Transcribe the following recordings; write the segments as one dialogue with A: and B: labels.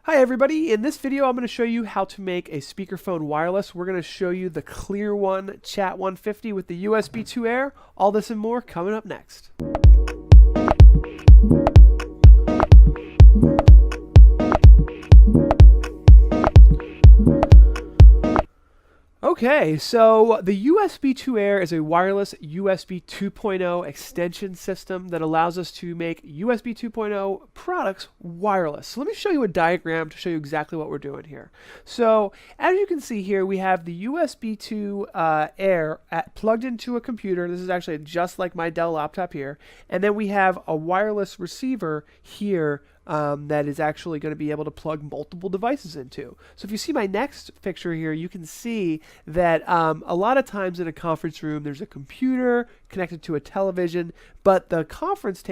A: Hi everybody, in this video I'm going to show you how to make a speakerphone wireless. We're going to show you the ClearONE Chat 150 with the USB2Air. All this and more coming up next. Okay, so the USB2Air is a wireless USB 2.0 extension system that allows us to make USB 2.0 products wireless. So let me show you a diagram to show you exactly what we're doing here. So as you can see here, we have the USB2Air plugged into a computer. This is actually just like my Dell laptop here. And then we have a wireless receiver here that is actually going to be able to plug multiple devices into. So if you see my next picture here, you can see that a lot of times in a conference room, there's a computer connected to a television, but the conference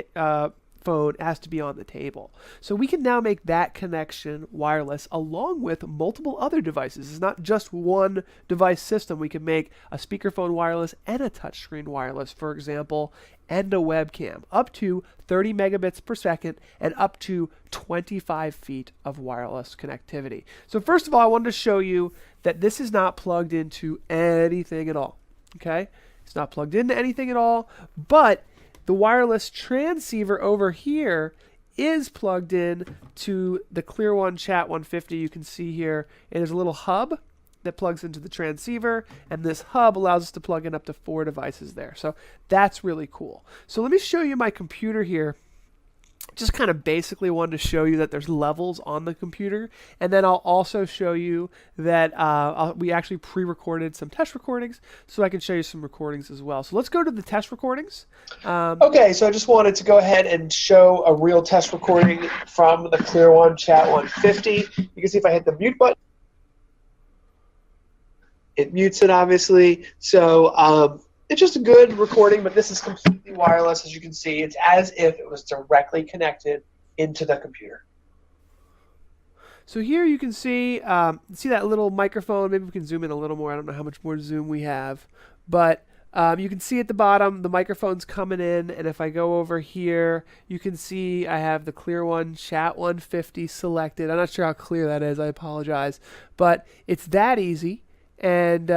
A: phone has to be on the table. So we can now make that connection wireless along with multiple other devices. It's not just one device system. We can make a speakerphone wireless and a touchscreen wireless, for example, and a webcam, up to 30 megabits per second and up to 25 feet of wireless connectivity. So first of all, I wanted to show you that this is not plugged into anything at all. Okay, it's not plugged into anything at all, but the wireless transceiver over here is plugged in to the ClearONE Chat 150. You can see here it is a little hub that plugs into the transceiver, and this hub allows us to plug in up to 4 devices there. So that's really cool. So let me show you my computer here. Just kind of basically wanted to show you that there's levels on the computer, and then I'll also show you that we actually pre-recorded some test recordings, so I can show you some recordings as well. So let's go to the test recordings.
B: Okay, so I just wanted to go ahead and show a real test recording from the ClearONE Chat 150. You can see if I hit the mute button, it mutes it obviously. So it's just a good recording, but this is completely wireless. As you can see, it's as if it was directly connected into the computer.
A: So here you can see that little microphone. Maybe we can zoom in a little more. I don't know how much more zoom we have, but you can see at the bottom the microphone's coming in, and if I go over here, you can see I have the ClearONE Chat 150 selected. I'm not sure how clear that is. I apologize, but it's that easy, and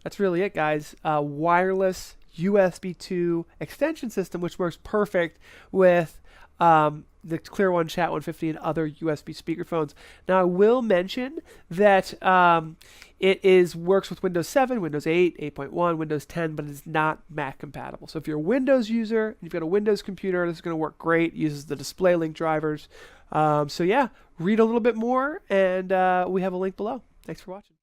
A: that's really it, guys. Wireless USB 2 extension system, which works perfect with the ClearONE Chat 150 and other USB speakerphones. Now, I will mention that it works with Windows 7, Windows 8, 8.1, Windows 10, but it's not Mac compatible. So if you're a Windows user and you've got a Windows computer, this is going to work great. It uses the display link drivers. So yeah, read a little bit more, and we have a link below. Thanks for watching.